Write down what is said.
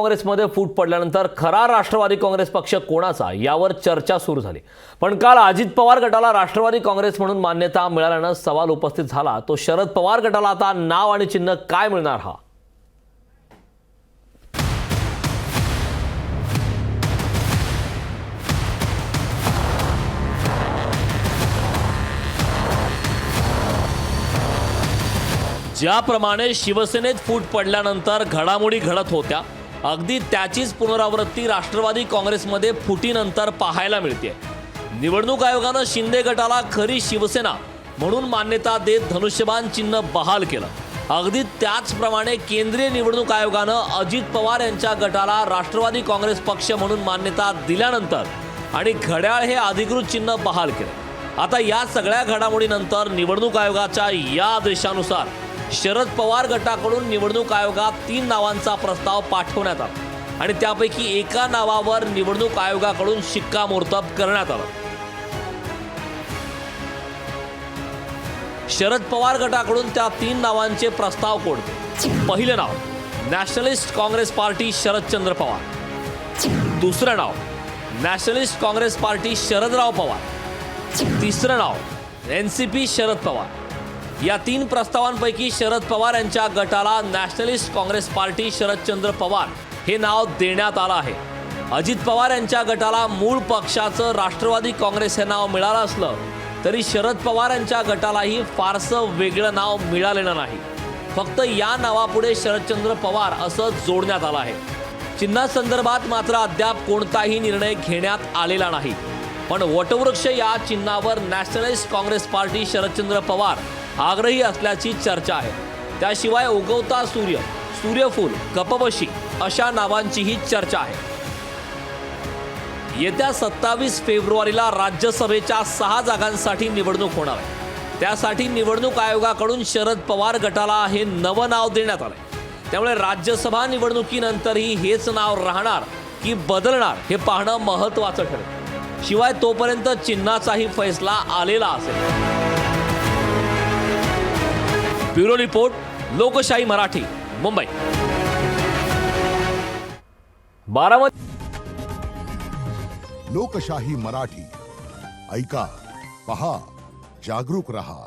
काँग्रेसमध्ये फूट पडल्यानंतर खरा राष्ट्रवादी काँग्रेस पक्ष कोणाचा यावर चर्चा सुरू झाली। पण काल अजित पवार गटाला राष्ट्रवादी काँग्रेस म्हणून मान्यता मिळाल्यानं सवाल उपस्थित झाला तो शरद पवार गटाला आता नाव आणि चिन्ह काय मिळणार हा। ज्याप्रमाणे शिवसेनेत फूट पडल्यानंतर घडामोडी घडत होत्या अगदी त्याचीच पुनरावृत्ती राष्ट्रवादी काँग्रेसमध्ये फुटीनंतर पाहायला मिळते। निवडणूक आयोगानं शिंदे गटाला खरी शिवसेना म्हणून मान्यता देत धनुष्यबाण चिन्ह बहाल केलं। अगदी त्याचप्रमाणे केंद्रीय निवडणूक आयोगानं अजित पवार यांच्या गटाला राष्ट्रवादी काँग्रेस पक्ष म्हणून मान्यता दिल्यानंतर आणि घड्याळ हे अधिकृत चिन्ह बहाल केलं। आता या सगळ्या घडामोडीनंतर निवडणूक आयोगाच्या या आदेशानुसार शरद पवार गटाकडून निवडणूक आयोगात 3 नावांचा प्रस्ताव पाठवण्यात आला आणि त्यापैकी एका नावावर निवडणूक आयोगाकडून शिक्कामोर्तब करण्यात आलं। शरद पवार गटाकडून त्या 3 नावांचे प्रस्ताव कोणते? पहिलं नाव नॅशनलिस्ट काँग्रेस पार्टी शरदचंद्र पवार, दुसरं नाव नॅशनलिस्ट काँग्रेस पार्टी शरदराव पवार, तिसरं नाव एनसीपी शरद पवार। या 3 प्रस्तावांपैकी शरद पवार यांच्या गटाला नॅशनलिस्ट काँग्रेस पार्टी शरदचंद्र पवार हे नाव देण्यात आलं आहे। अजित पवार यांच्या गटाला मूळ पक्षाचं राष्ट्रवादी काँग्रेस हे नाव मिळालं असलं तरी शरद पवार यांच्या गटालाही फारसं वेगळं नाव मिळालेलं नाही। फक्त या नावापुढे शरदचंद्र पवार असं जोडण्यात आलं आहे। चिन्हासंदर्भात मात्र अद्याप कोणताही निर्णय घेण्यात आलेला नाही। पण वटवृक्ष या चिन्हावर नॅशनलिस्ट काँग्रेस पार्टी शरदचंद्र पवार आग्रही असल्याची चर्चा आहे। त्याशिवाय उगवता सूर्य, सूर्यफूल, कपबशी अशा नावांचीही चर्चा आहे। येत्या 27 फेब्रुवारीला राज्यसभेच्या 6 जागांसाठी निवडणूक होणार आहे। त्यासाठी निवडणूक आयोगाकडून शरद पवार गटाला हे नवं नाव देण्यात आलंय। त्यामुळे राज्यसभा निवडणुकीनंतरही हेच नाव राहणार की बदलणार हे पाहणं महत्त्वाचं ठरेल। शिवाय तोपर्यंत चिन्हाचाही फैसला आलेला असेल। ब्युरो रिपोर्ट, लोकशाही मराठी, मुंबई। बारामती। लोकशाही मराठी ऐका, पहा, जागरूक रहा।